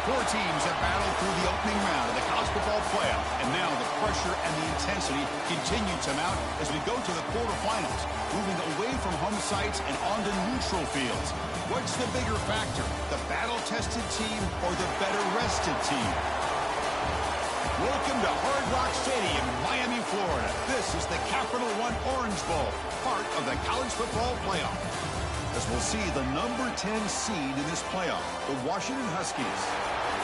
Four teams have battled through the opening round of the college football playoff, and now the pressure and the intensity continue to mount as we go to the quarterfinals, moving away from home sites and onto neutral fields. What's the bigger factor, the battle-tested team or the better-rested team? Welcome to Hard Rock Stadium, Miami, Florida. This is the Capital One Orange Bowl, part of the college football playoff. As we'll see the number 10 seed in this playoff, the Washington Huskies,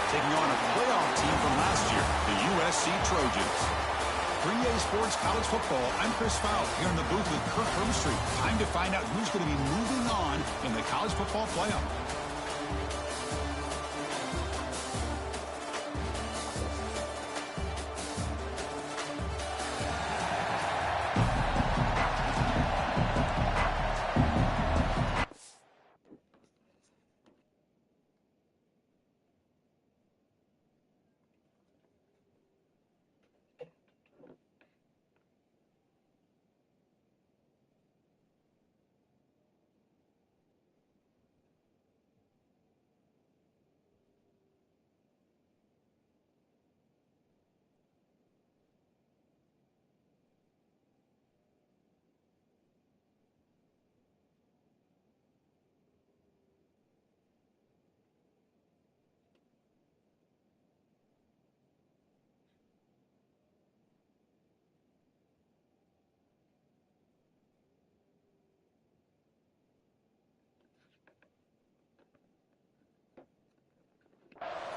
taking on a playoff team from last year, the USC Trojans. For EA Sports College Football, I'm Chris Fowle here in the booth with Kirk Herbstreit. Time to find out who's going to be moving on in the college football playoff.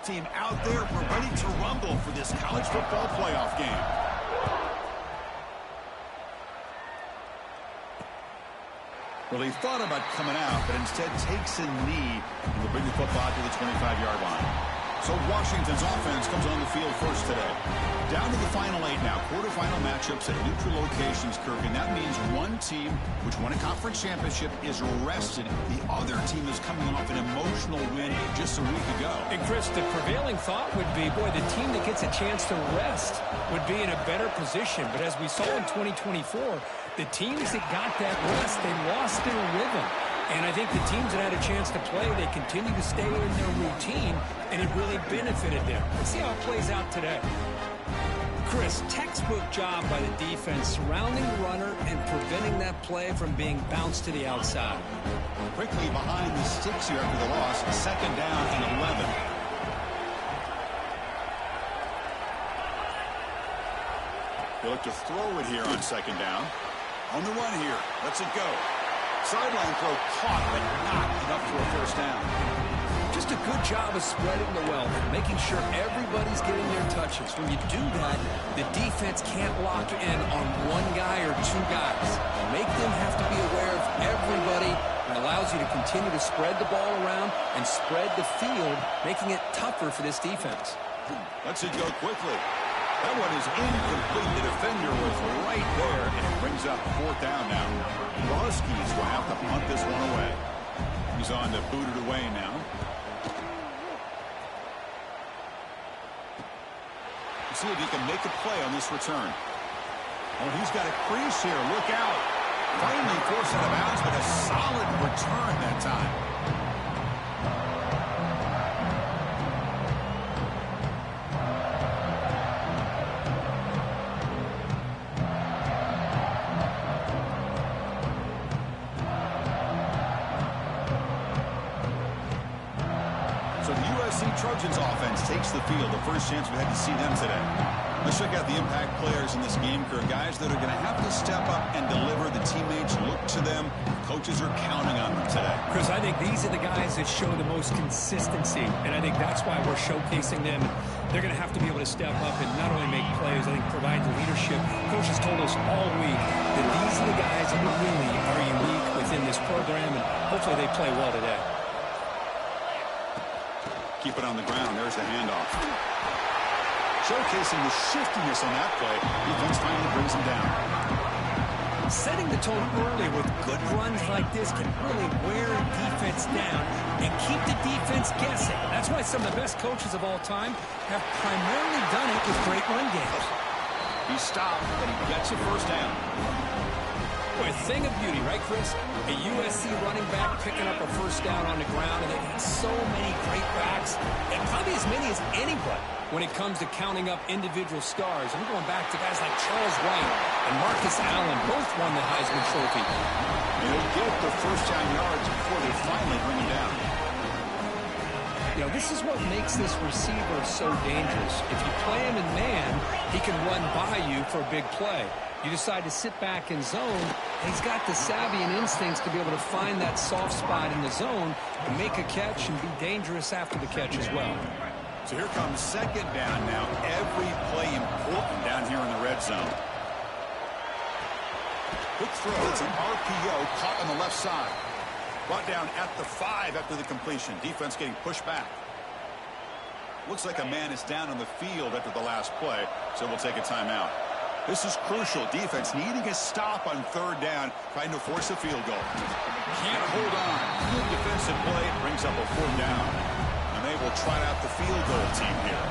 Team out there, we're ready to rumble for this college football playoff game. Well, he thought about coming out, but instead takes a knee and will bring the football to the 25-yard line. So Washington's offense comes on the field first today. Down to the final 8 now. Quarterfinal matchups at neutral locations, Kirk, and that means one team which won a conference championship is rested. The other team is coming off an emotional win just a week ago. And Chris, the prevailing thought would be, boy, the team that gets a chance to rest would be in a better position. But as we saw in 2024, the teams that got that rest, they lost their rhythm. And I think the teams that had a chance to play, they continue to stay in their routine, and it really benefited them. Let's see how it plays out today. Chris, textbook job by the defense, surrounding the runner and preventing that play from being bounced to the outside. Quickly behind the sticks here after the loss, second down and 11. They look to throw it here on second down. On the run here, lets it go. Sideline throw caught, but not enough for a first down. Just a good job of spreading the wealth, making sure everybody's getting their touches. When you do that, the defense can't lock in on one guy or two guys. Make them have to be aware of everybody. It allows you to continue to spread the ball around and spread the field, making it tougher for this defense. Lets it go quickly. That one is incomplete. The defender was right there, and it brings up fourth down now. The Huskies will have to punt this one away. He's on to boot it away now. See if he can make a play on this return. Oh, he's got a crease here. Look out. Finally forced out of bounds, but a solid return that time. Trojans offense takes the field. The first chance we had to see them today. Let's check out the impact players in this game, Kirk. Guys that are going to have to step up and deliver. The teammates look to them. Coaches are counting on them today. Chris, I think these are the guys that show the most consistency, and I think that's why we're showcasing them. They're going to have to be able to step up and not only make plays, I think provide the leadership. Coaches told us all week that these are the guys that really are unique within this program, and hopefully they play well today. Keep it on the ground. There's the handoff. Showcasing the shiftiness on that play. Defense finally brings him down. Setting the tone early with good runs like this can really wear defense down and keep the defense guessing. That's why some of the best coaches of all time have primarily done it with great run games. He stopped, but he gets a first down. Boy, a thing of beauty, right, Chris? A USC running back picking up a first down on the ground, and they've had so many great backs, and probably as many as anybody when it comes to counting up individual stars. I'm going back to guys like Charles White and Marcus Allen, both won the Heisman Trophy. They get the first down yards before they finally bring him down. You know, this is what makes this receiver so dangerous. If you play him in man, he can run by you for a big play. You decide to sit back in zone, and he's got the savvy and instincts to be able to find that soft spot in the zone and make a catch and be dangerous after the catch as well. So here comes second down now. Every play important down here in the red zone. Quick throw. It's an RPO caught on the left side. Brought down at the 5 after the completion. Defense getting pushed back. Looks like a man is down on the field after the last play, so we'll take a timeout. This is crucial. Defense needing a stop on third down, trying to force a field goal. Can't hold on. Good defensive play brings up a fourth down. And they will try out the field goal team here.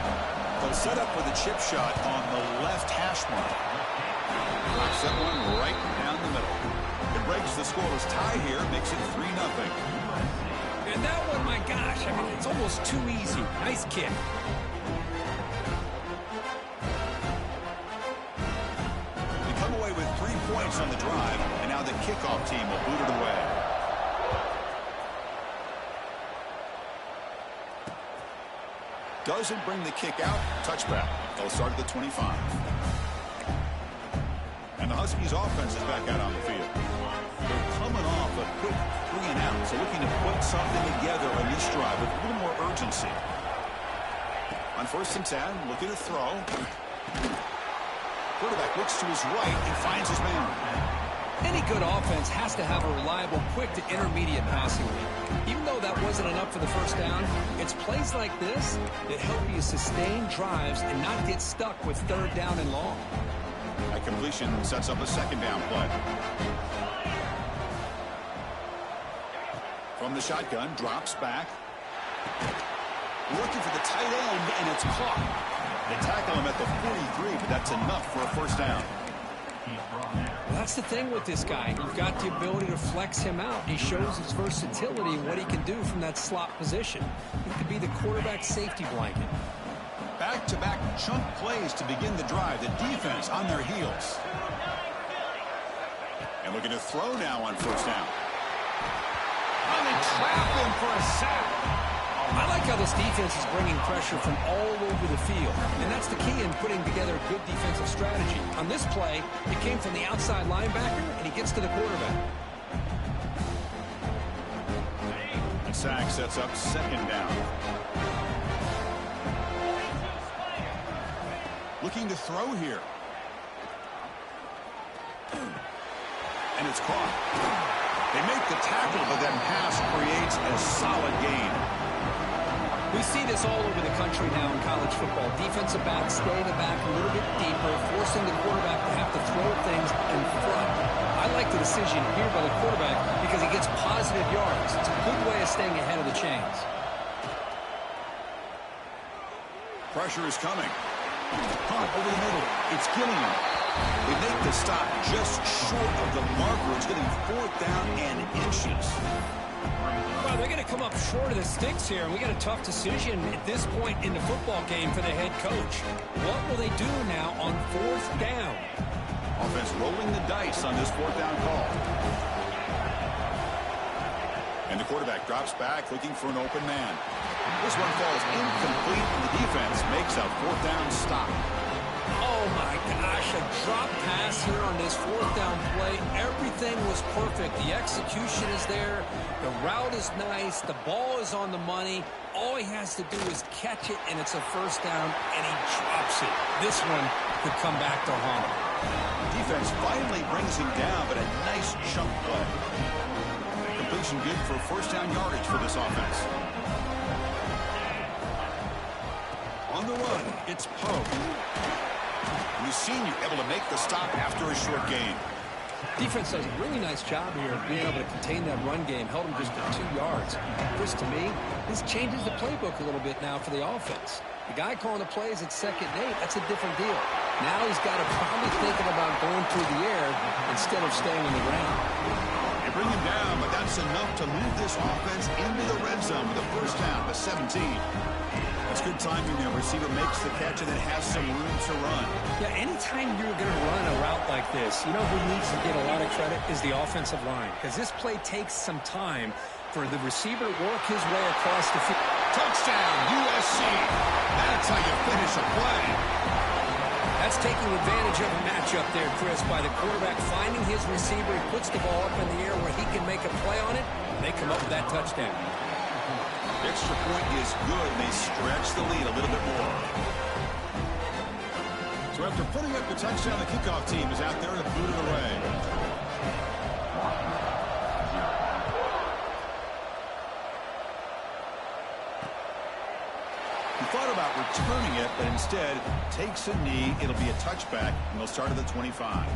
They'll set up with a chip shot on the left hash mark. Knocks that one right down the middle. It breaks the scoreless tie here, makes it 3-0. And that one, my gosh, I mean, it's almost too easy. Nice kick. They come away with 3 points on the drive, and now the kickoff team will boot it away. Doesn't bring the kick out. Touchback. They'll start at the 25. And the Huskies offense is back out on the field. They're coming off a quick 3-and-out, so looking to put something together on this drive with a little more urgency. On 1st and 10, looking to throw. Quarterback looks to his right and finds his man. Any good offense has to have a reliable, quick to intermediate passing game. Even though that wasn't enough for the first down, it's plays like this that help you sustain drives and not get stuck with third down and long. That completion sets up a second down play. From the shotgun, drops back. Looking for the tight end, and it's caught. They tackle him at the 43, but that's enough for a first down. Well, that's the thing with this guy. You've got the ability to flex him out. He shows his versatility and what he can do from that slot position. He could be the quarterback safety blanket. Back-to-back chunk plays to begin the drive. The defense on their heels. And looking to throw now on first down. And they trap him for a sack. I like how this defense is bringing pressure from all over the field. And that's the key in putting together a good defensive strategy. On this play, it came from the outside linebacker, and he gets to the quarterback. The sack sets up second down. Looking to throw here. And it's caught. They make the tackle, but then pass creates a solid gain. We see this all over the country now in college football. Defensive backs stay the back a little bit deeper, forcing the quarterback to have to throw things in front. I like the decision here by the quarterback because he gets positive yards. It's a good way of staying ahead of the chains. Pressure is coming. Punt over the middle. It's Gilliam. They make the stop just short of the marker. It's getting 4th down and inches. Well, they're going to come up short of the sticks here, and we got a tough decision at this point in the football game for the head coach. What will they do now on 4th down? Offense rolling the dice on this 4th down call. And the quarterback drops back, looking for an open man. This one falls incomplete, and the defense makes a 4th down stop. Oh, my gosh, a drop pass here on this 4th down play. Everything was perfect. The execution is there. The route is nice. The ball is on the money. All he has to do is catch it, and it's a first down, and he drops it. This one could come back to haunt him. Defense finally brings him down, but a nice chunk play. Completion good for first down yardage for this offense. On the run, it's Poe. The senior able to make the stop after a short gain. Defense does a really nice job here of being able to contain that run game. Held him just for 2 yards. Chris, to me, this changes the playbook a little bit now for the offense. The guy calling the plays at 2nd and 8, that's a different deal. Now he's got to probably thinking about going through the air instead of staying on the ground. They bring him down, but that's enough to move this offense into the red zone with a first down to 17. That's good timing there. Receiver makes the catch and then has some room to run. Yeah, anytime you're going to run a route like this, you know who needs to get a lot of credit is the offensive line, because this play takes some time for the receiver to work his way across the field. Touchdown, USC. That's how you finish a play. That's taking advantage of a matchup there, Chris, by the quarterback finding his receiver. He puts the ball up in the air where he can make a play on it, and they come up with that touchdown. The extra point is good, and they stretch the lead a little bit more. So after putting up the touchdown, the kickoff team is out there to boot it away. He thought about returning it, but instead takes a knee. It'll be a touchback, and they'll start at the 25.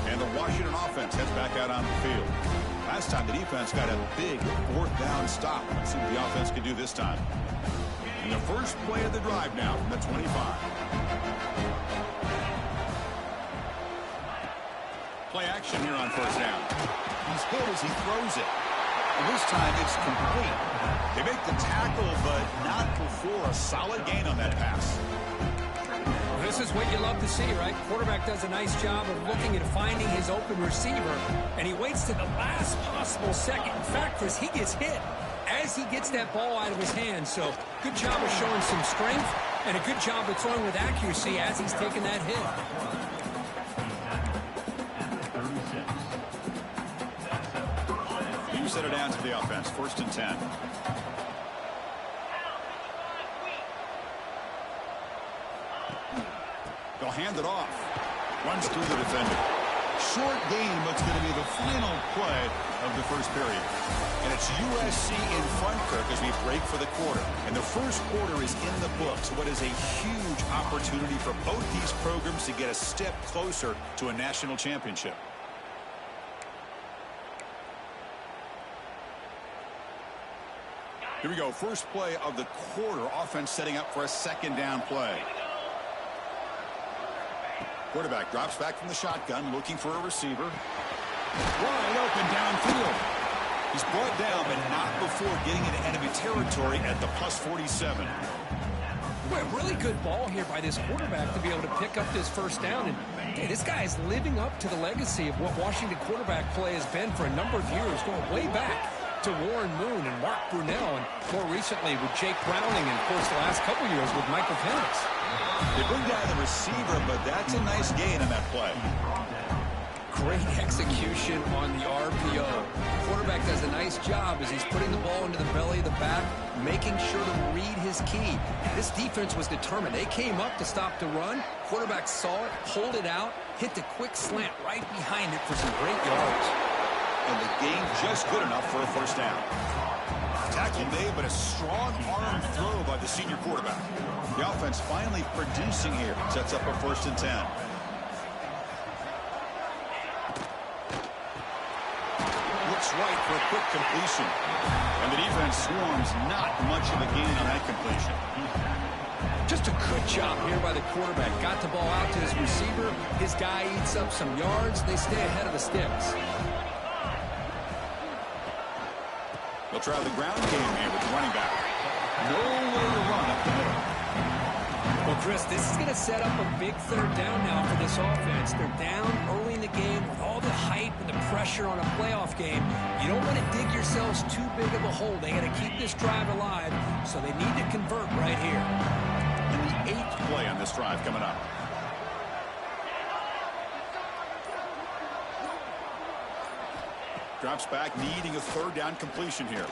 And the Washington offense heads back out on the field. Last time the defense got a big fourth down stop. Let's see what the offense can do this time. And the first play of the drive now from the 25. Play action here on first down. He's hit as he throws it. And this time it's complete. They make the tackle, but not before a solid gain on that pass. This is what you love to see, right? Quarterback does a nice job of looking at finding his open receiver, and he waits to the last possible second. In fact, Chris, he gets hit as he gets that ball out of his hands. So good job of showing some strength and a good job of throwing with accuracy as he's taking that hit. You set it down to the offense. First and 10. They'll hand it off. Runs through the defender. Short game, but it's going to be the final play of the first period. And it's USC in front, Kirk, as we break for the quarter. And the first quarter is in the books. What is a huge opportunity for both these programs to get a step closer to a national championship. Here we go. First play of the quarter. Offense setting up for a second down play. Quarterback drops back from the shotgun, looking for a receiver. Wide open downfield. He's brought down, but not before getting into enemy territory at the plus 47. Boy, a really good ball here by this quarterback to be able to pick up this first down. And hey, this guy is living up to the legacy of what Washington quarterback play has been for a number of years, going way back to Warren Moon and Mark Brunell, and more recently with Jake Browning, and of course the last couple years with Michael Penix. They bring down the receiver, but that's a nice gain on that play. Great execution on the RPO. Quarterback does a nice job as he's putting the ball into the belly of the back, making sure to read his key. This defense was determined. They came up to stop the run. Quarterback saw it, pulled it out, hit the quick slant right behind it for some great yards. And the gain just good enough for a first down. Tackle made, but a strong arm throw by the senior quarterback. The offense finally producing here. Sets up a first and 10. Looks right for a quick completion. And the defense swarms not much of a gain on that completion. Just a good job here by the quarterback. Got the ball out to his receiver. His guy eats up some yards. They stay ahead of the sticks. They'll try the ground game here with the running back. No way to run up the middle. Well, Chris, this is going to set up a big third down now for this offense. They're down early in the game with all the hype and the pressure on a playoff game. You don't want to dig yourselves too big of a hole. They got to keep this drive alive, so they need to convert right here. And the 8th play on this drive coming up. Drops back, needing a third down completion here.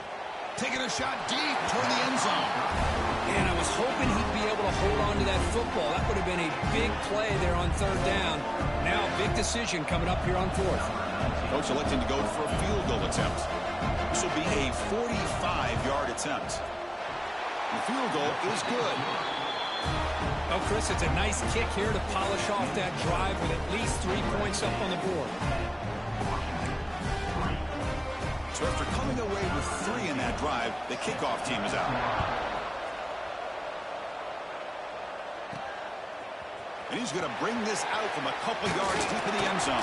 Taking a shot deep toward the end zone. And I was hoping he'd be able to hold on to that football. That would have been a big play there on third down. Now a big decision coming up here on fourth. Coach electing to go for a field goal attempt. This will be a 45-yard attempt. The field goal is good. Oh, Chris, it's a nice kick here to polish off that drive with at least 3 points up on the board. So after coming away with 3 in that drive, the kickoff team is out. And he's going to bring this out from a couple yards deep in the end zone.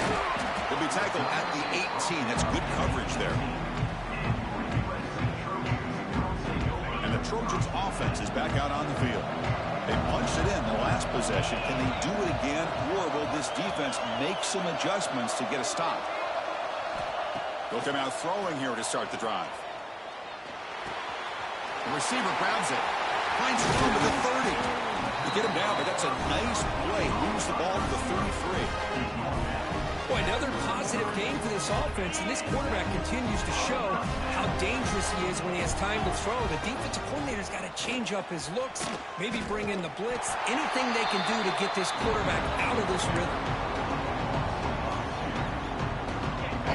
He'll be tackled at the 18. That's good coverage there. And the Trojans' offense is back out on the field. They punched it in the last possession. Can they do it again, or will this defense make some adjustments to get a stop? They'll come out throwing here to start the drive. The receiver grabs it. Finds room to the 30. You get him down, but that's a nice play. Moves the ball to the 33. Boy, another positive game for this offense, and this quarterback continues to show how dangerous he is when he has time to throw. The defensive coordinator's got to change up his looks, maybe bring in the blitz, anything they can do to get this quarterback out of this rhythm.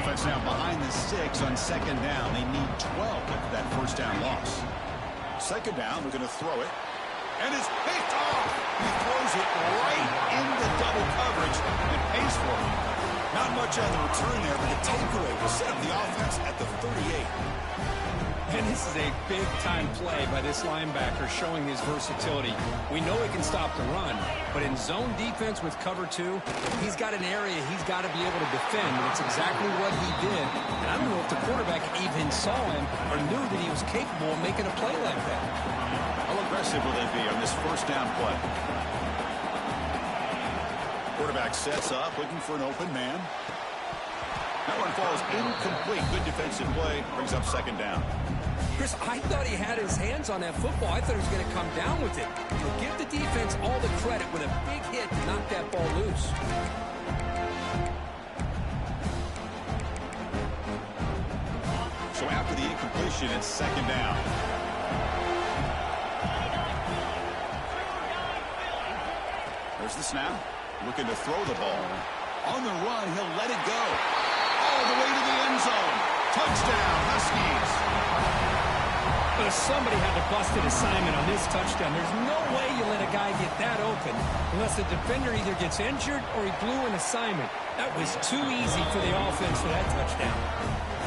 Offense now behind the 6 on second down. They need 12 after that first down loss. Second down, we're going to throw it. And it's picked off. He throws it right into double coverage and pays for it. Not much on the return there, but the takeaway will set up the offense at the 38. And this is a big-time play by this linebacker showing his versatility. We know he can stop the run, but in zone defense with cover 2, he's got an area he's got to be able to defend, and it's exactly what he did. And I don't know if the quarterback even saw him or knew that he was capable of making a play like that. How aggressive will they be on this first down play? Quarterback sets up, looking for an open man. That one falls incomplete. Good defensive play. Brings up second down. Chris, I thought he had his hands on that football. I thought he was going to come down with it. But give the defense all the credit with a big hit to knock that ball loose. So after the incompletion, it's second down. There's the snap. Looking to throw the ball. On the run, he'll let it go. All the way to the end zone. Touchdown, Huskies. But somebody had to bust an assignment on this touchdown. There's no way you let a guy get that open unless the defender either gets injured or he blew an assignment. That was too easy for the offense for that touchdown.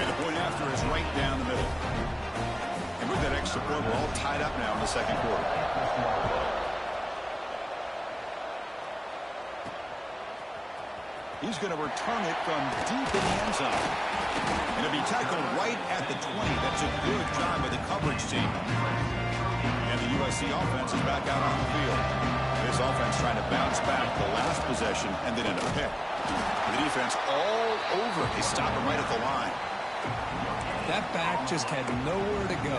And the point after is right down the middle. And with that extra point, we're all tied up now in the second quarter. He's going to return it from deep in the end zone. And it'll be tackled right at the 20. That's a good job by the coverage team. And the USC offense is back out on the field. This offense trying to bounce back the last possession and then in a pick. The defense all over. They stop him right at the line. That back just had nowhere to go.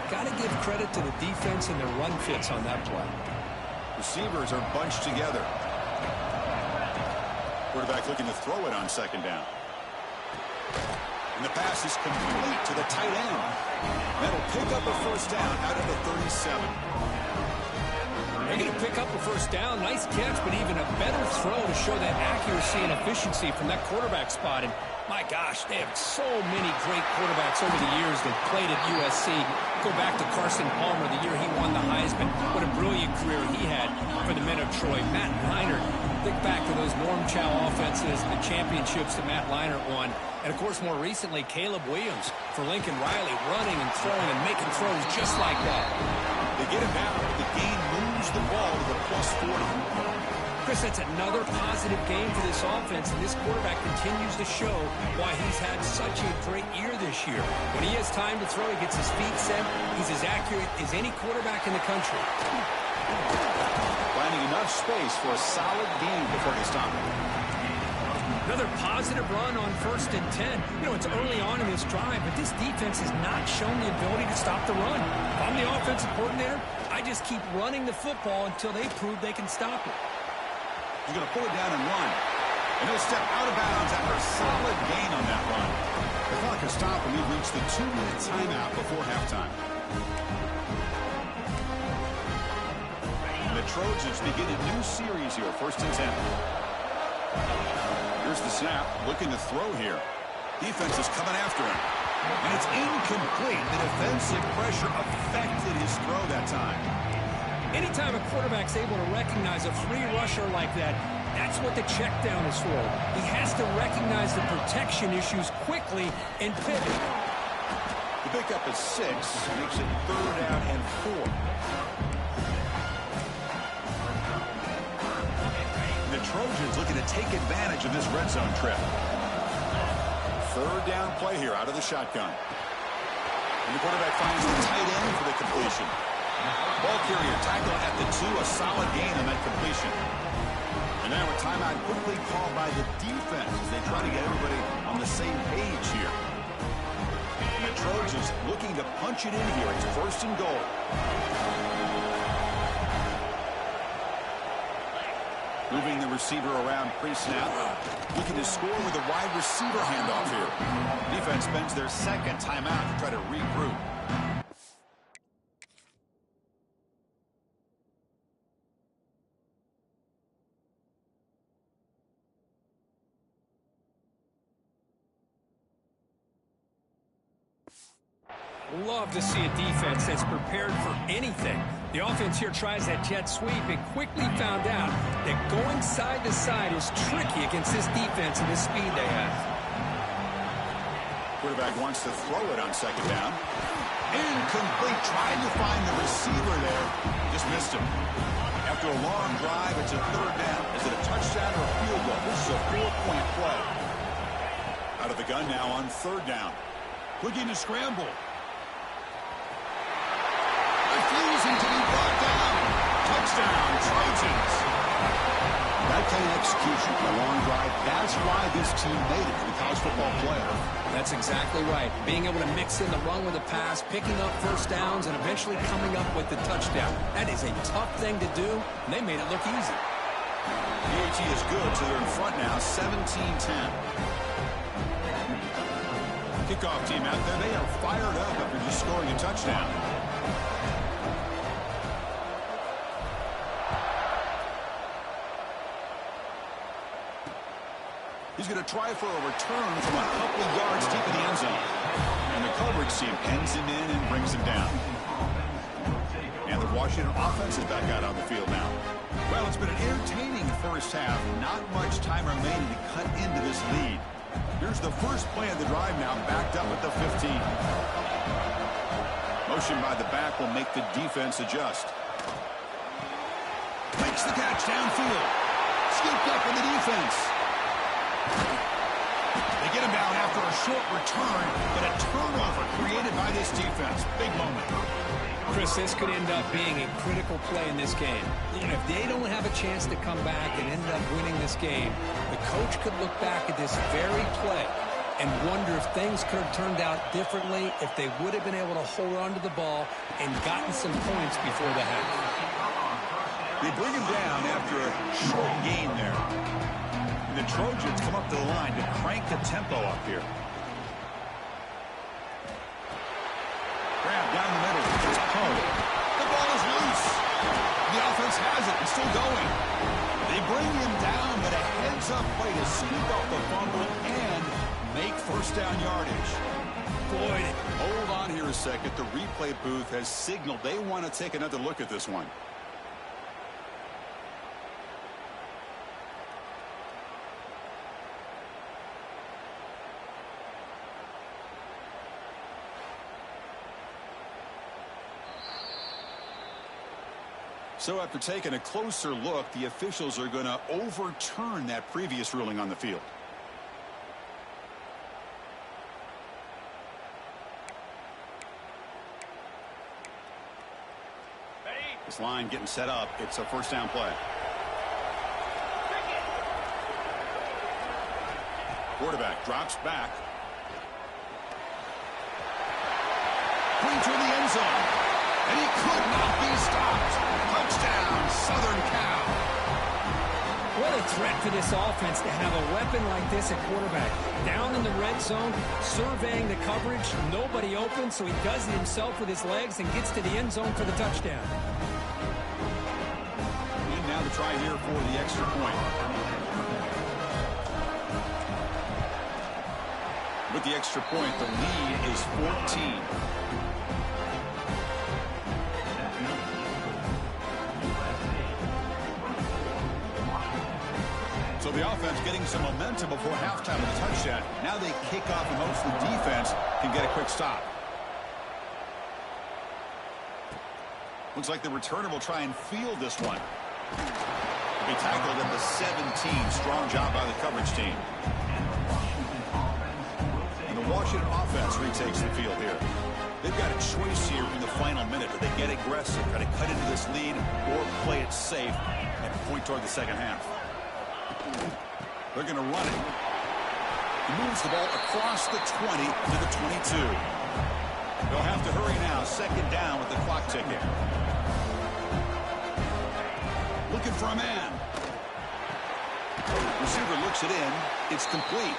Got to give credit to the defense and their run fits on that play. Receivers are bunched together. Quarterback looking to throw it on second down. And the pass is complete to the tight end. That'll pick up a first down out of the 37. They're going to pick up a first down. Nice catch, but even a better throw to show that accuracy and efficiency from that quarterback spot. And my gosh, they have so many great quarterbacks over the years that played at USC. Go back to Carson Palmer the year he won the Heisman. What a brilliant career he had for the men of Troy. Matt Leinart. Think back to those Norm Chow offenses, the championships that Matt Leinart won. And, of course, more recently, Caleb Williams for Lincoln Riley, running and throwing and making throws just like that. They get him down. The gain moves the ball to the plus 40. Chris, that's another positive game for this offense, and this quarterback continues to show why he's had such a great year this year. When he has time to throw, he gets his feet set. He's as accurate as any quarterback in the country. Finding enough space for a solid gain before they stop him. Another positive run on 1st and 10. You know, it's early on in this drive, but this defense has not shown the ability to stop the run. If I'm the offensive coordinator, I just keep running the football until they prove they can stop it. He's going to pull it down and run. And he'll step out of bounds after a solid gain on that run. The clock has stopped and we've reached the 2-minute timeout before halftime. And the Trojans begin a new series here, 1st and 10. Here's the snap, looking to throw here. Defense is coming after him. And it's incomplete. The defensive pressure affected his throw that time. Anytime a quarterback's able to recognize a free rusher like that, that's what the check down is for. He has to recognize the protection issues quickly and pivot. The pickup is 6, makes it 3rd down and 4. Trojans looking to take advantage of this red zone trip. Third down play here out of the shotgun. And the quarterback finds the tight end for the completion. Ball carrier tackled at the 2, a solid gain on that completion. And now a timeout quickly called by the defense as they try to get everybody on the same page here. And the Trojans looking to punch it in here. It's first and goal. Moving the receiver around pre-snap. Looking to score with a wide receiver handoff here. Defense spends their second timeout to try to regroup. Love to see a defense that's prepared for anything. The offense here tries that jet sweep and quickly found out that going side to side is tricky against this defense and the speed they have. Quarterback wants to throw it on second down. Incomplete, trying to find the receiver there. Just missed him. After a long drive, it's a third down. Is it a touchdown or a field goal? This is a 4-point play. Out of the gun now on third down. Looking to scramble. Refusing to be brought down. Touchdown, Trojans. That kind of execution for a long drive, that's why this team made it to the college football playoff. That's exactly right. Being able to mix in the run with the pass, picking up first downs, and eventually coming up with the touchdown. That is a tough thing to do, and they made it look easy. PAT is good, so they're in front now, 17-10. Kickoff team out there, they are fired up after just scoring a touchdown. He's going to try for a return from a couple of yards deep in the end zone. And the coverage team pens him in and brings him down. And the Washington offense is back out on the field now. Well, it's been an entertaining first half. Not much time remaining to cut into this lead. Here's the first play of the drive now, backed up at the 15. Motion by the back will make the defense adjust. Makes the catch downfield. Scooped up in the defense. They get him down after a short return, but a turnover created by this defense. Big moment. Chris, this could end up being a critical play in this game. If they don't have a chance to come back and end up winning this game, the coach could look back at this very play and wonder if things could have turned out differently, if they would have been able to hold on to the ball and gotten some points before the half. They bring him down after a short gain there. The Trojans come up to the line to crank the tempo up here. Grab down the middle. It's Poe. The ball is loose. The offense has it and still going. They bring him down, but a heads-up play to scoop up the fumble and make first down yardage. Boy, hold on here a second. The replay booth has signaled they want to take another look at this one. So after taking a closer look, the officials are going to overturn that previous ruling on the field. This line getting set up. It's a first down play. Quarterback drops back. Going to the end zone. And he could not be stopped. Touchdown, Southern Cal. What a threat for this offense to have a weapon like this at quarterback. Down in the red zone, surveying the coverage, nobody open, so he does it himself with his legs and gets to the end zone for the touchdown. And now the try here for the extra point. With the extra point, the lead is 14. So the offense getting some momentum before halftime with a touchdown. Now they kick off and hopes the defense can get a quick stop. Looks like the returner will try and field this one. Be tackled at the 17. Strong job by the coverage team. And the Washington offense retakes the field here. They've got a choice here in the final minute. Do they get aggressive, try to cut into this lead, or play it safe and point toward the second half? They're going to run it. He moves the ball across the 20 to the 22. They'll have to hurry now. Second down with the clock ticking. Looking for a man. Receiver looks it in. It's complete.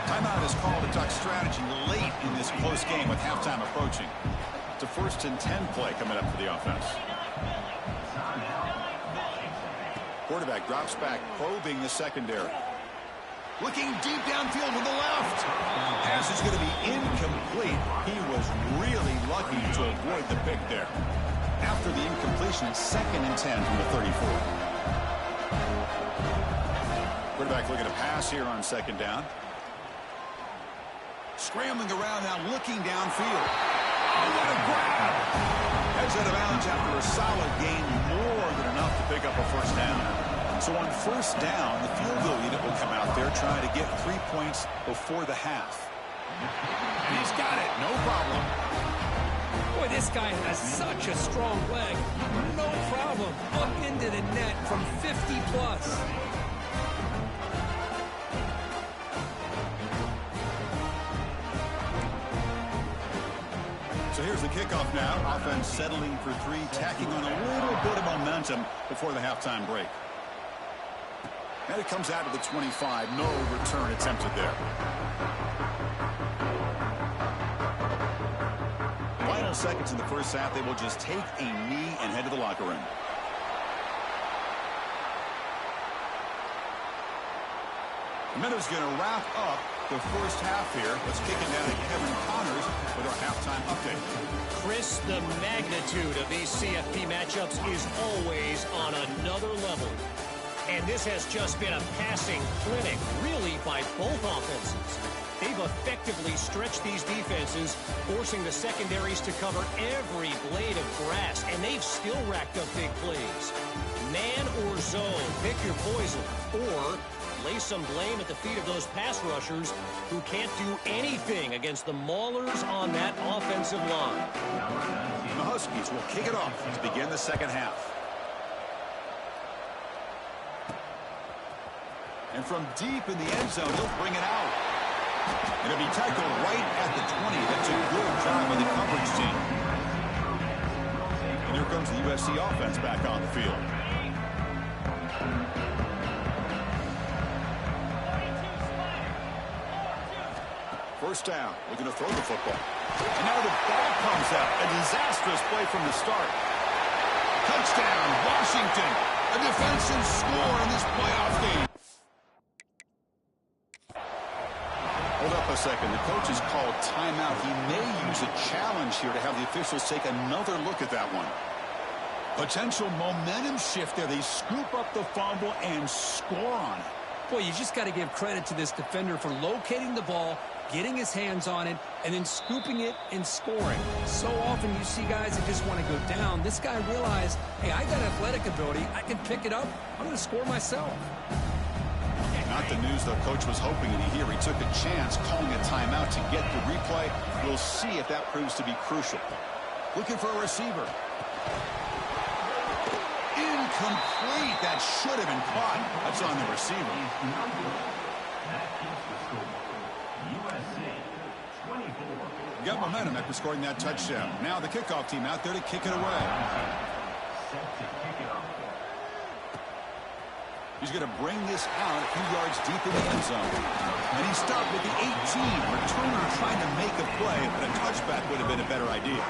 Timeout is called to talk strategy late in this close game with halftime approaching. It's a 1st and 10 play coming up for the offense. Quarterback drops back, probing the secondary. Looking deep downfield with the left. Pass is going to be incomplete. He was really lucky to avoid the pick there. After the incompletion, 2nd and 10 from the 34. Quarterback looking to pass here on 2nd down. Scrambling around now, looking downfield. Oh, what a grab! Heads out of bounds after a solid gain, more than enough to pick up a 1st down. So on 1st down, the field goal unit will come out there trying to get 3 points before the half. And he's got it, no problem. Boy, this guy has such a strong leg. No problem. Up into the net from 50 plus. So here's the kickoff now. Offense settling for 3, tacking on a little bit of momentum before the halftime break. And it comes out to the 25. No return attempted there. Final seconds in the 1st half. They will just take a knee and head to the locker room. Meadows going to wrap up the 1st half here. Let's kick it down to Kevin Connors with our halftime update. Chris, the magnitude of these CFP matchups is always on another level. And this has just been a passing clinic, really, by both offenses. They've effectively stretched these defenses, forcing the secondaries to cover every blade of grass, and they've still racked up big plays. Man or zone, pick your poison, or lay some blame at the feet of those pass rushers who can't do anything against the maulers on that offensive line. The Huskies will kick it off to begin the 2nd half. And from deep in the end zone, he'll bring it out. It'll be tackled right at the 20. That's a good job by the coverage team. And here comes the USC offense back on the field. First down, looking to throw the football. And now the ball comes out. A disastrous play from the start. Touchdown, Washington. A defensive score in this playoff game. Hold up a second. The coach has called timeout. He may use a challenge here to have the officials take another look at that one. Potential momentum shift there. They scoop up the fumble and score on it. Boy, you just got to give credit to this defender for locating the ball, getting his hands on it, and then scooping it and scoring. So often you see guys that just want to go down. This guy realized, hey, I got athletic ability. I can pick it up. I'm going to score myself. Not the news the coach was hoping to hear. He took a chance calling a timeout to get the replay. We'll see if that proves to be crucial. Looking for a receiver. Incomplete. That should have been caught. That's on the receiver. Got momentum after scoring that touchdown. Now the kickoff team out there to kick it away. He's going to bring this out a few yards deep in the end zone. And he stopped at the 18. Returner trying to make a play, but a touchback would have been a better idea.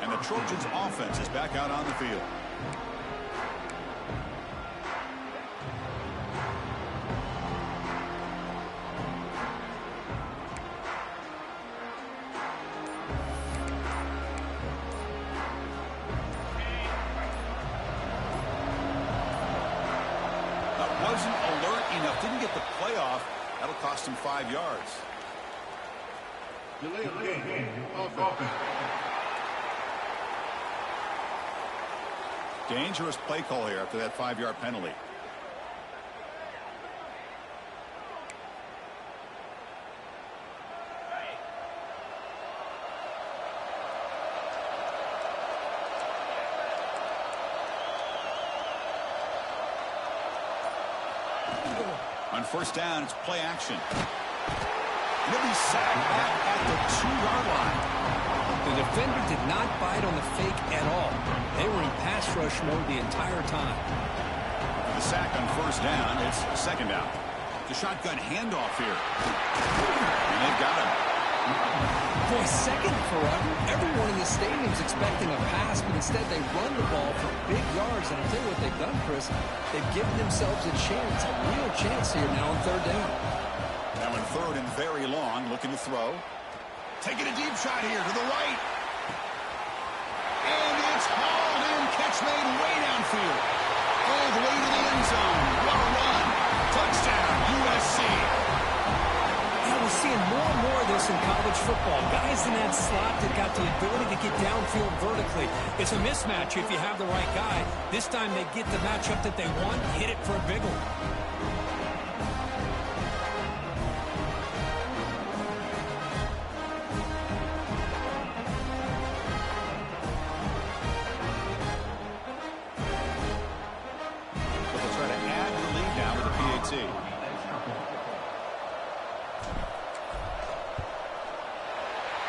And the Trojans' offense is back out on the field. Wasn't alert enough, didn't get the playoff. That'll cost him 5 yards. Delay of game. Offense. Dangerous play call here after that 5-yard penalty. On first down, it's play action. He'll be sacked back at the 2-yard line. The defender did not bite on the fake at all. They were in pass rush mode the entire time. For the sack on first down, it's second down. The shotgun handoff here. And they've got him. Boy, second forever. Everyone in the stadium's expecting a pass, but instead they run the ball for big yards. And I'll tell you what they've done, Chris. They've given themselves a chance, a real chance here now on third down. Now in third and very long, looking to throw. Taking a deep shot here to the right. And it's hauled in. Catch made way downfield. All the way to the end zone. What a run. Touchdown, USC. Yeah, we're seeing more and more of this in college football. Guys in that slot that got the ability to get downfield vertically. It's a mismatch if you have the right guy. This time they get the matchup that they want, hit it for a big one.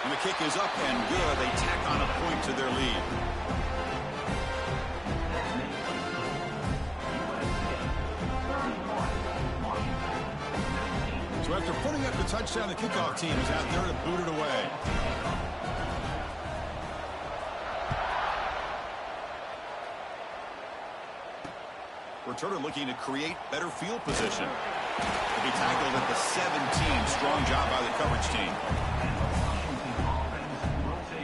And the kick is up and good. They tack on a point to their lead. So after putting up the touchdown, the kickoff team is out there to boot it away. Returner looking to create better field position. To be tackled at the 17. Strong job by the coverage team.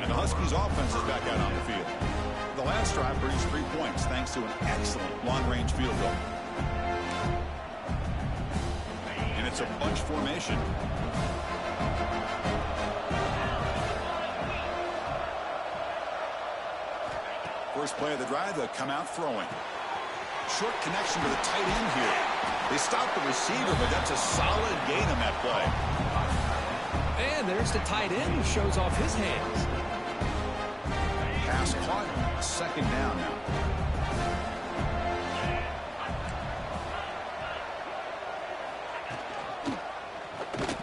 And the Huskies offense is back out on the field. The last drive produced 3 points thanks to an excellent long-range field goal. And it's a bunch formation. First play of the drive, they'll come out throwing. Short connection to the tight end here. They stop the receiver, but that's a solid gain on that play. And there's the tight end who shows off his hands. Pass caught. Second down now.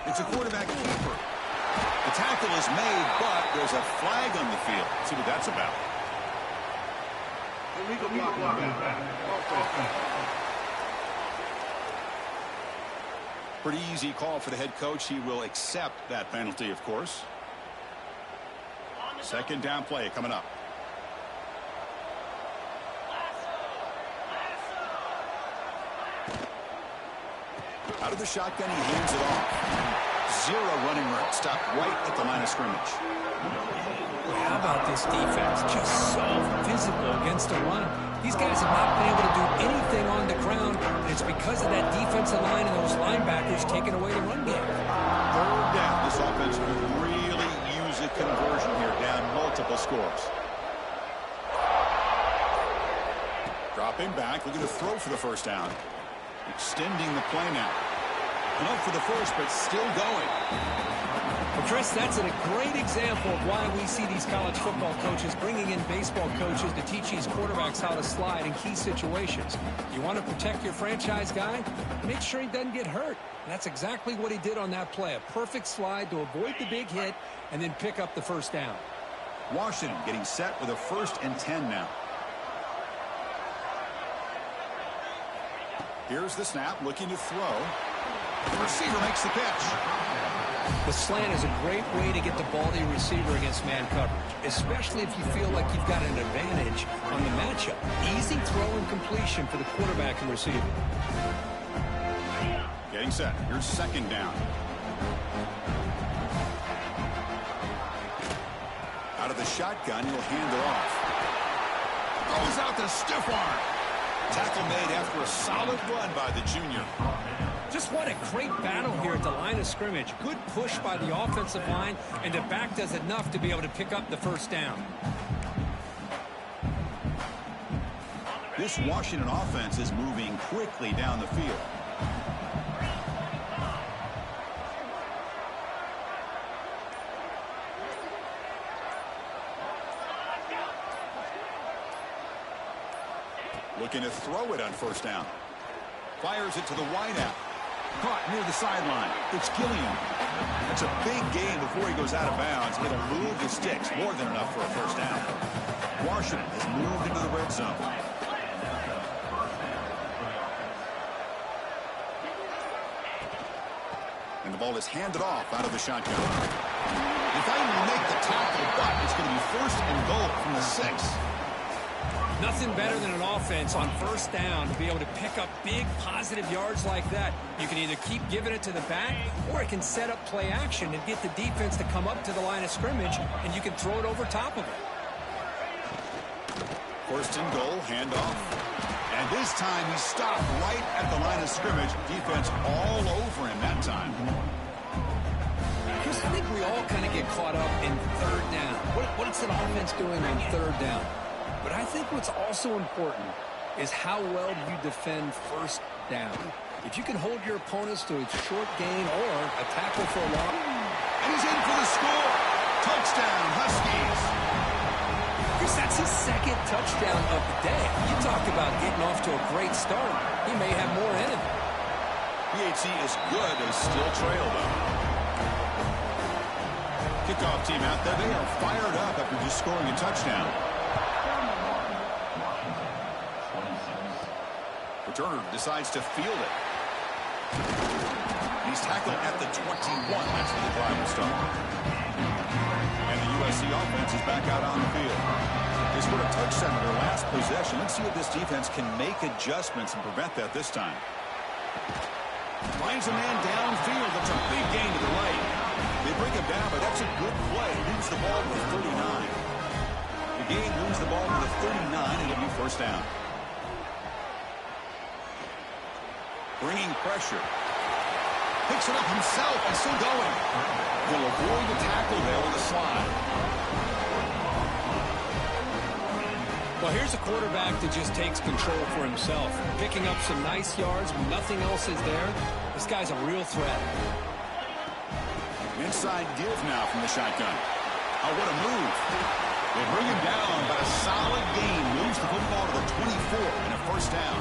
It's a quarterback keeper. The tackle is made, but there's a flag on the field. Let's see what that's about. Pretty easy call for the head coach. He will accept that penalty, of course. Second down play coming up. Out of the shotgun, he hands it off. Zero running room. Stopped right at the line of scrimmage. How about this defense? Just so physical against the run. These guys have not been able to do anything on the ground, and it's because of that defensive line and those linebackers taking away the run game. Third down. This offense could really use a conversion here, down multiple scores. Dropping back, looking to throw for the first down. Extending the play now. Up for the first, but still going. Well, Chris, that's a great example of why we see these college football coaches bringing in baseball coaches to teach these quarterbacks how to slide in key situations. You want to protect your franchise guy? Make sure he doesn't get hurt. And that's exactly what he did on that play. A perfect slide to avoid the big hit and then pick up the first down. Washington getting set with a 1st and 10 now. Here's the snap, looking to throw. The receiver makes the catch. The slant is a great way to get the ball to your receiver against man coverage, especially if you feel like you've got an advantage on the matchup. Easy throw and completion for the quarterback and receiver. Getting set. Here's second down. Out of the shotgun, he'll hand it off. Goes out to stiff arm. Tackle made after a solid run by the junior. Just what a great battle here at the line of scrimmage. Good push by the offensive line, and the back does enough to be able to pick up the first down. This Washington offense is moving quickly down the field. Looking to throw it on first down. Fires it to the wideout. Caught near the sideline. It's Gilliam. That's a big gain before he goes out of bounds. It'll move the sticks. More than enough for a first down. Washington has moved into the red zone. And the ball is handed off out of the shotgun. If I can make the tackle, but it's going to be first and goal from the 6. Nothing better than an offense on first down to be able to pick up big positive yards like that. You can either keep giving it to the back, or it can set up play action and get the defense to come up to the line of scrimmage, and you can throw it over top of it. First and goal, handoff. And this time he stopped right at the line of scrimmage. Defense all over him that time. Chris, I think we all kind of get caught up in third down. What's an offense doing on third down? But I think what's also important is how well do you defend first down. If you can hold your opponents to a short gain or a tackle for a loss. And he's in for the score. Touchdown, Huskies. Chris, that's his second touchdown of the day. You talked about getting off to a great start. He may have more in him. PHC is good. They still trail, though. Kickoff team out there. They are fired up after just scoring a touchdown. Turner decides to field it. He's tackled at the 21. That's where the drive will start. And the USC offense is back out on the field. They scored a touchdown on their last possession. Let's see if this defense can make adjustments and prevent that this time. Finds a man downfield. That's a big gain to the right. They bring him down, but that's a good play. Moves the ball to the 39. The gain moves the ball to the 39, and it'll be first down. Bringing pressure. Picks it up himself and still going. He'll avoid the tackle there with a slide. Well, here's a quarterback that just takes control for himself. Picking up some nice yards when nothing else is there. This guy's a real threat. Inside give now from the shotgun. Oh, what a move. They bring him down, but a solid gain moves the football to the 24 and a first down.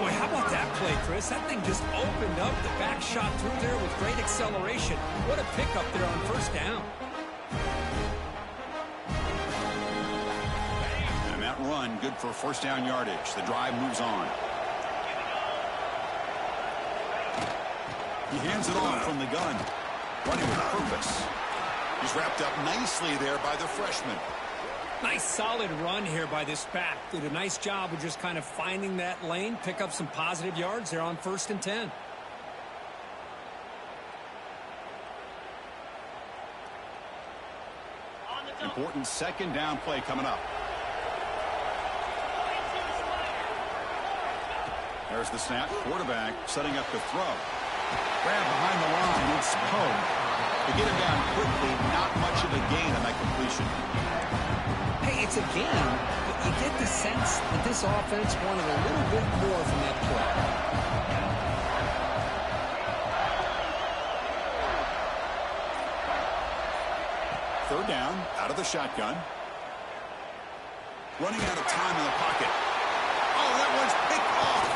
Boy, how about that play, Chris? That thing just opened up. The back shot through there with great acceleration. What a pickup there on first down. And that run, good for first down yardage. The drive moves on. He hands it off from the gun. Running with purpose. He's wrapped up nicely there by the freshman. Nice solid run here by this back. Did a nice job of just kind of finding that lane, pick up some positive yards there on first and 10. Important second down play coming up. There's the snap. Quarterback setting up the throw. Grab behind the line. It's Poe. To get him down quickly, not much of a gain on that completion. Hey, it's a game, but you get the sense that this offense wanted a little bit more from that play. Third down, out of the shotgun. Running out of time in the pocket. Oh, that one's picked off.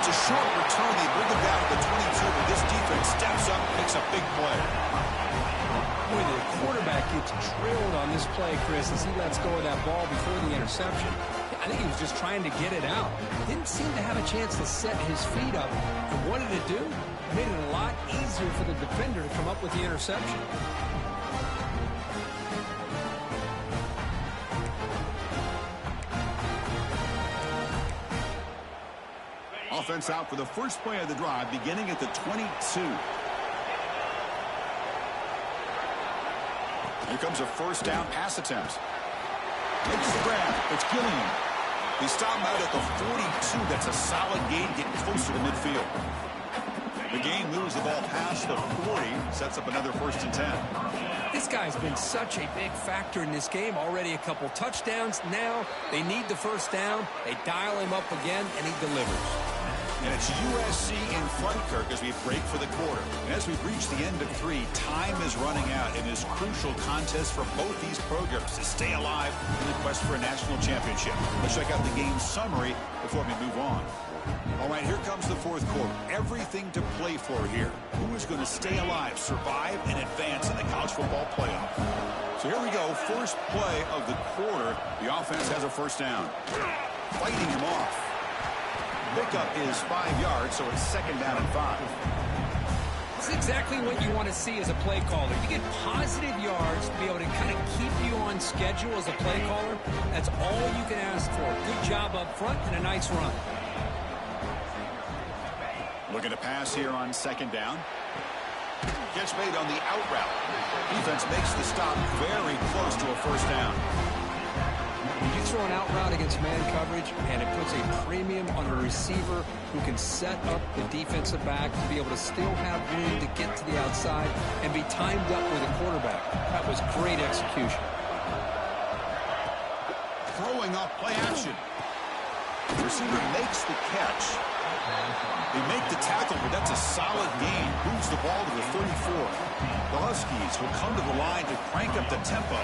It's a short return. They bring him down to the 22, but this defense steps up, makes a big play. Boy, the quarterback gets drilled on this play, Chris, as he lets go of that ball before the interception. I think he was just trying to get it out. Didn't seem to have a chance to set his feet up. And what did it do? It made it a lot easier for the defender to come up with the interception. Offense out for the first play of the drive, beginning at the 22. Here comes a first down pass attempt. Makes the grab. It's Gilliam. He stopped out at the 42. That's a solid gain, getting closer to midfield. The game moves the ball past the 40, sets up another 1st and 10. This guy's been such a big factor in this game. Already a couple touchdowns. Now they need the 1st down. They dial him up again, and he delivers. And it's USC in front, Kirk, as we break for the quarter. And as we reach the end of 3, time is running out in this crucial contest for both these programs to stay alive in the quest for a national championship. Let's check out the game summary before we move on. All right, here comes the 4th quarter. Everything to play for here. Who is going to stay alive, survive, and advance in the college football playoff? So here we go. First play of the quarter. The offense has a 1st down. Fighting him off. Pickup is 5 yards, so it's 2nd down and 5. This is exactly what you want to see as a play caller. You get positive yards to be able to kind of keep you on schedule as a play caller. That's all you can ask for. Good job up front and a nice run. Looking to pass here on 2nd down. Gets made on the out route. Defense makes the stop very close to a 1st down. You throw an out route against man coverage, and it puts a premium on a receiver who can set up the defensive back to be able to still have room to get to the outside and be timed up with a quarterback. That was great execution. Throwing off play action. The receiver makes the catch. They make the tackle, but that's a solid gain. Moves the ball to the 34. The Huskies will come to the line to crank up the tempo.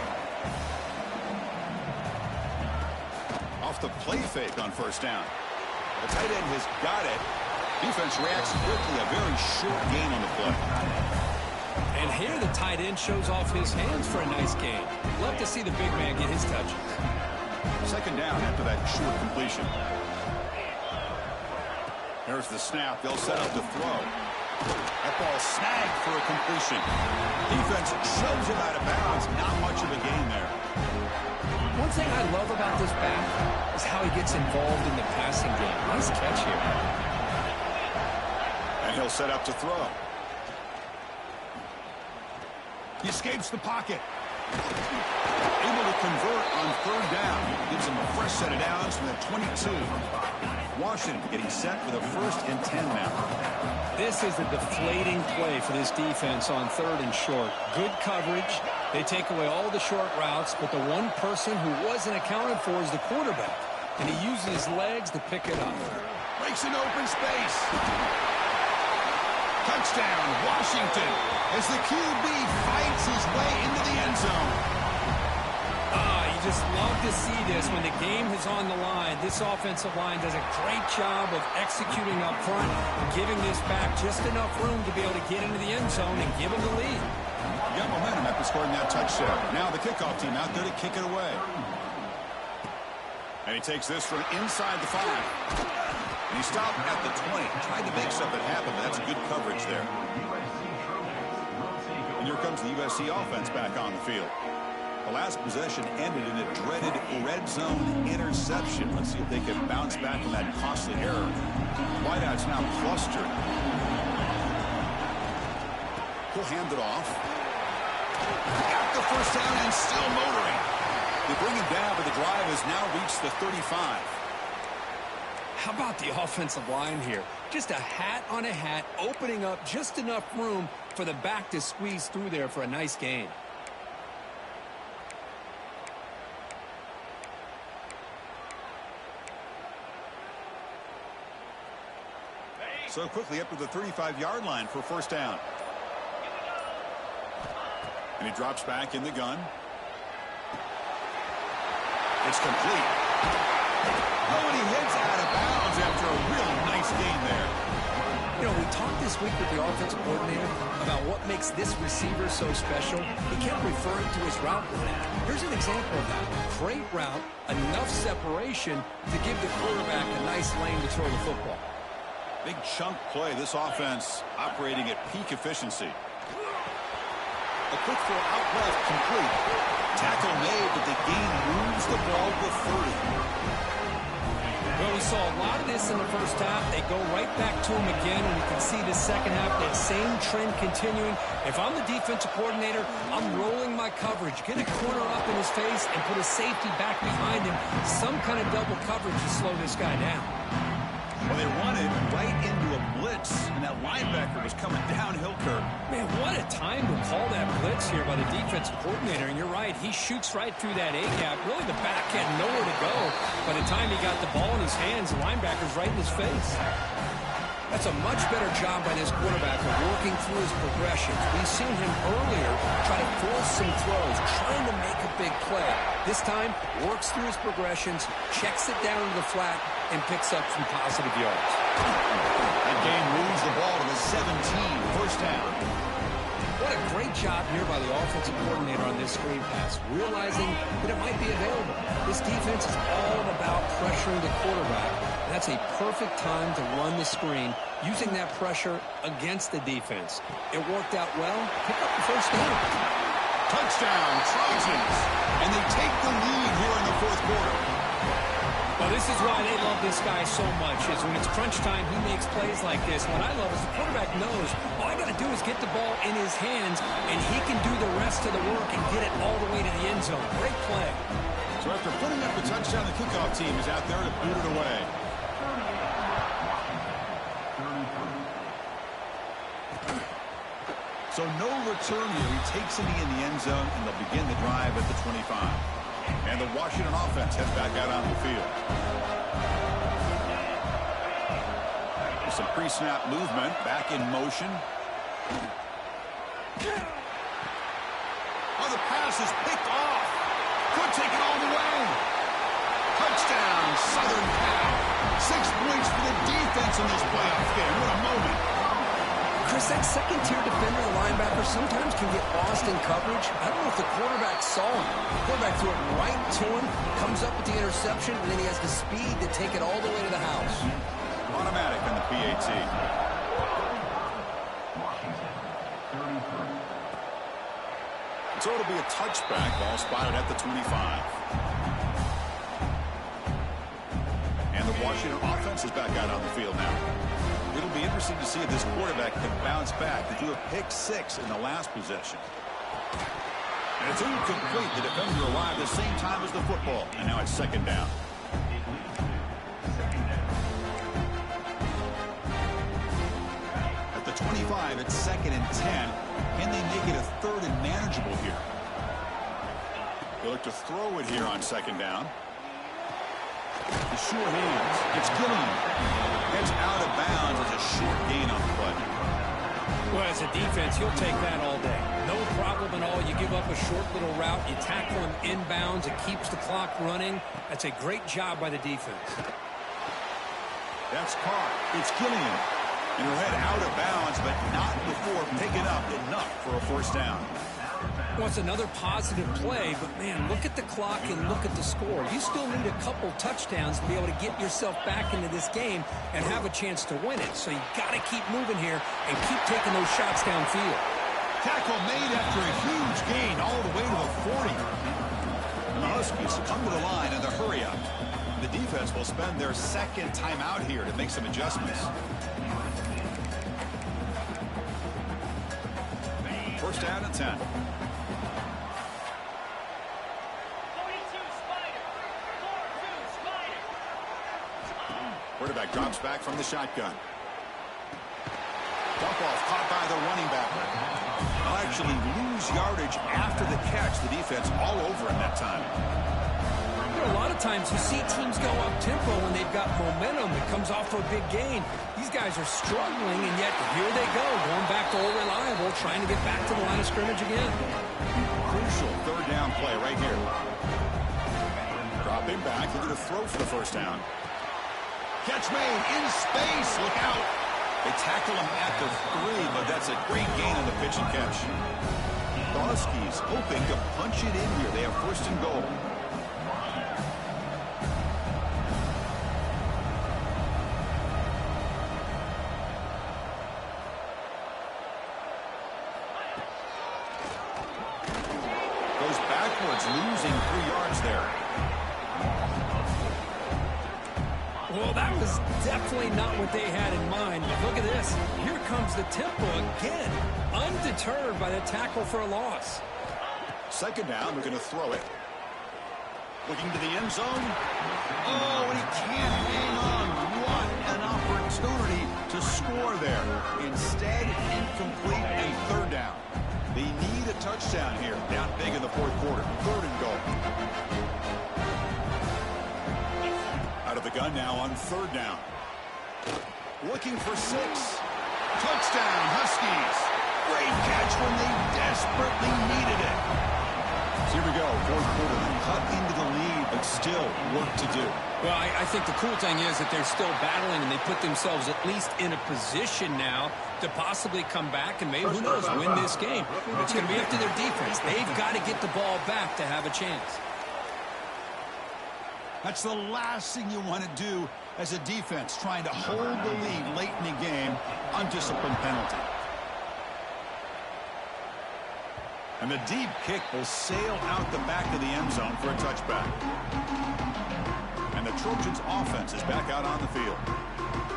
Off the play fake on 1st down. The tight end has got it. Defense reacts quickly. A very short gain on the play. And here the tight end shows off his hands for a nice gain. Love to see the big man get his touches. 2nd down after that short completion. There's the snap. They'll set up the throw. That ball snagged for a completion. Defense shoves him out of bounds. Not much of a gain there. One thing I love about this back is how he gets involved in the passing game. Nice catch here. And he'll set up to throw. He escapes the pocket. Able to convert on 3rd down. Gives him a fresh set of downs from the 22. Washington getting set for the 1st and 10 now. This is a deflating play for this defense on 3rd and short. Good coverage. They take away all the short routes, but the one person who wasn't accounted for is the quarterback. And he uses his legs to pick it up. Breaks an open space. Touchdown, Washington, as the QB fights his way into the end zone. You just love to see this when the game is on the line. This offensive line does a great job of executing up front, giving this back just enough room to be able to get into the end zone and give him the lead. Got momentum after scoring that touchdown. Now the kickoff team out there to kick it away. And he takes this from inside the 5. And he stopped at the 20. Tried to make something happen, but that's good coverage there. And here comes the USC offense back on the field. The last possession ended in a dreaded red zone interception. Let's see if they can bounce back from that costly error. Wideouts now clustered. He'll hand it off. Got the 1st down and still motoring. They bring him down, but the drive has now reached the 35. How about the offensive line here? Just a hat on a hat, opening up just enough room for the back to squeeze through there for a nice gain. So quickly up to the 35-yard line for 1st down. And he drops back in the gun. It's complete. Oh, and he hits out of bounds after a real nice gain there. You know, we talked this week with the offensive coordinator about what makes this receiver so special. He kept referring to his route running. Here's an example of that. Great route, enough separation to give the quarterback a nice lane to throw the football. Big chunk play. This offense operating at peak efficiency. A quick throw out left, complete. Tackle made, but the gain moves the ball to 30. Well, we saw a lot of this in the 1st half. They go right back to him again, and you can see the 2nd half, that same trend continuing. If I'm the defensive coordinator, I'm rolling my coverage. Get a corner up in his face and put a safety back behind him. Some kind of double coverage to slow this guy down. Well, they run it right into a blitz, and that linebacker was coming downhill, Kirk. Man, what a time to call that blitz here by the defensive coordinator. And you're right, he shoots right through that A-gap. Really, the back had nowhere to go. By the time he got the ball in his hands, the linebacker's right in his face. That's a much better job by this quarterback of working through his progressions. We've seen him earlier try to force some throws, trying to make a big play. This time, works through his progressions, checks it down to the flat, and picks up some positive yards. That game moves the ball to the 17, first down. What a great job here by the offensive coordinator on this screen pass, realizing that it might be available. This defense is all about pressuring the quarterback. And that's a perfect time to run the screen, using that pressure against the defense. It worked out well. Pick up the first down. Touchdown, Trojans. And they take the lead here in the fourth quarter. Well, this is why they love this guy so much, is when it's crunch time, he makes plays like this. What I love is the quarterback knows all I got to do is get the ball in his hands, and he can do the rest of the work and get it all the way to the end zone. Great play. So after putting up the touchdown, the kickoff team is out there to boot it away. So no return here. He takes it in the end zone, and they'll begin the drive at the 25. And the Washington offense heads back out on the field. There's some pre-snap movement, back in motion. Oh, the pass is picked off. Could take it all the way. Touchdown, Southern Cal. 6 points for the defense in this playoff game. What a moment. Chris, that second-tier defender or linebacker sometimes can get lost in coverage. I don't know if the quarterback saw him. The quarterback threw it right to him, comes up with the interception, and then he has the speed to take it all the way to the house. Automatic on the PAT. So it'll be a touchback. Ball spotted at the 25. And the Washington offense is back out on the field now. It'll be interesting to see if this quarterback can bounce back to do a pick-6 in the last possession. And it's incomplete. The defender arrived at the same time as the football. And now it's second down. At the 25, it's 2nd and 10. Can they make it a 3rd and manageable here? They look to throw it here on 2nd down. The sure hands. It's Gilliam. Heads out of bounds as a short gain on the play. Well, as a defense, he'll take that all day. No problem at all. You give up a short little route. You tackle him inbounds. It keeps the clock running. That's a great job by the defense. That's Carr. It's Gilliam. And he'll head out of bounds, but not before picking up enough for a first down. Well, it's another positive play, but, man, look at the clock and look at the score. You still need a couple touchdowns to be able to get yourself back into this game and have a chance to win it. So you got to keep moving here and keep taking those shots downfield. Tackle made after a huge gain all the way to the 40. And the Huskies come to the line in the hurry-up. The defense will spend their second timeout here to make some adjustments. First down and 10. Quarterback drops back from the shotgun. Dump off caught by the running back. They'll actually lose yardage after the catch. The defense all over him that time. You know, a lot of times you see teams go up-tempo when they've got momentum. It comes off for a big gain. These guys are struggling, and yet here they go, going back to old reliable, trying to get back to the line of scrimmage again. Crucial third down play right here. Dropping back, looking to throw for the first down. Catch made in space. Look out. They tackle him at the 3, but that's a great gain on the pitch and catch. The Huskies hoping to punch it in here. They have first and goal. Goes backwards, losing 3 yards there. Well, that was definitely not what they had in mind. But look at this. Here comes the tempo again. Undeterred by the tackle for a loss. Second down, they're going to throw it. Looking to the end zone. Oh, and he can't hang on. What an there. Instead, incomplete and third down. They need a touchdown here. Down big in the fourth quarter. Third and goal. Out of the gun now on third down. Looking for 6. Touchdown, Huskies. Great catch when they desperately needed it. So here we go, fourth quarter. Cut into the lead, but still work to do. Well, I think the cool thing is that they're still battling, and they put themselves at least in a position now to possibly come back and maybe, who knows, win this game. But it's going to be up to their defense. They've got to get the ball back to have a chance. That's the last thing you want to do as a defense, trying to hold the lead late in the game. Undisciplined penalty. And the deep kick will sail out the back of the end zone for a touchback. And the Trojans' offense is back out on the field.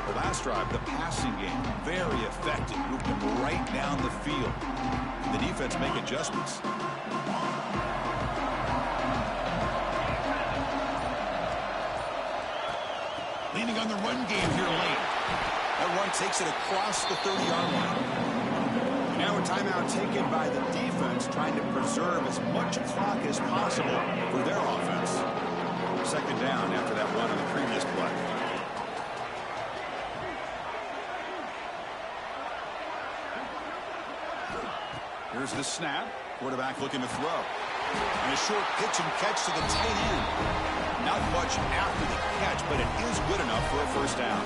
The last drive, the passing game, very effective. Moved them right down the field. The defense make adjustments. Leaning on the run game here late. That run takes it across the 30-yard line. Now a timeout taken by the defense, trying to preserve as much clock as possible for their offense. Second down after that run on the previous play. Here's the snap. Quarterback looking to throw. And a short pitch and catch to the tight end. Not much after the catch, but it is good enough for a first down.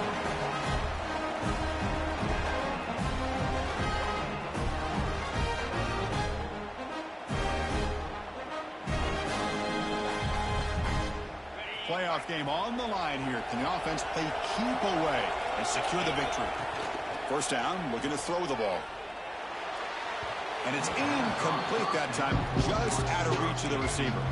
Playoff game on the line here. Can the offense play keep away and secure the victory? First down, looking to throw the ball. And it's incomplete that time, just out of reach of the receiver.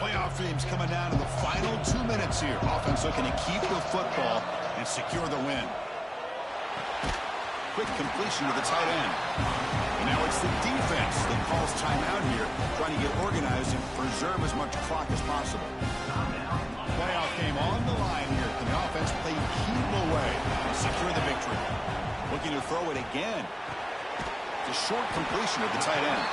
Playoff teams coming down to the final 2 minutes here. Offense looking to keep the football and secure the win. Quick completion to the tight end. And now it's the defense that calls timeout here, trying to get organized and preserve as much clock as possible. Playoff game on the line here. Can the offense play keep away and secure the victory? Looking to throw it again. The short completion of the tight end.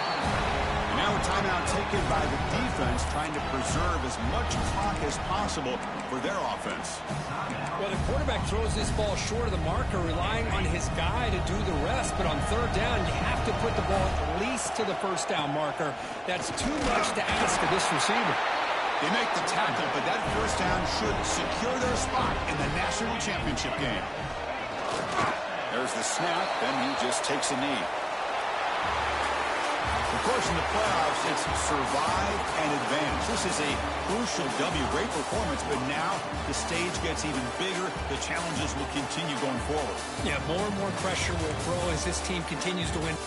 And now a timeout taken by the defense, trying to preserve as much clock as possible for their offense. Well, the quarterback throws this ball short of the marker, relying on his guy to do the rest. But on third down, you have to put the ball at least to the first down marker. That's too much to ask of this receiver. They make the tackle, but that first down should secure their spot in the national championship game. There's the snap, and he just takes a knee. Of course, in the playoffs, it's survive and advance. This is a crucial W. Great performance, but now the stage gets even bigger. The challenges will continue going forward. Yeah, more and more pressure will grow as this team continues to win.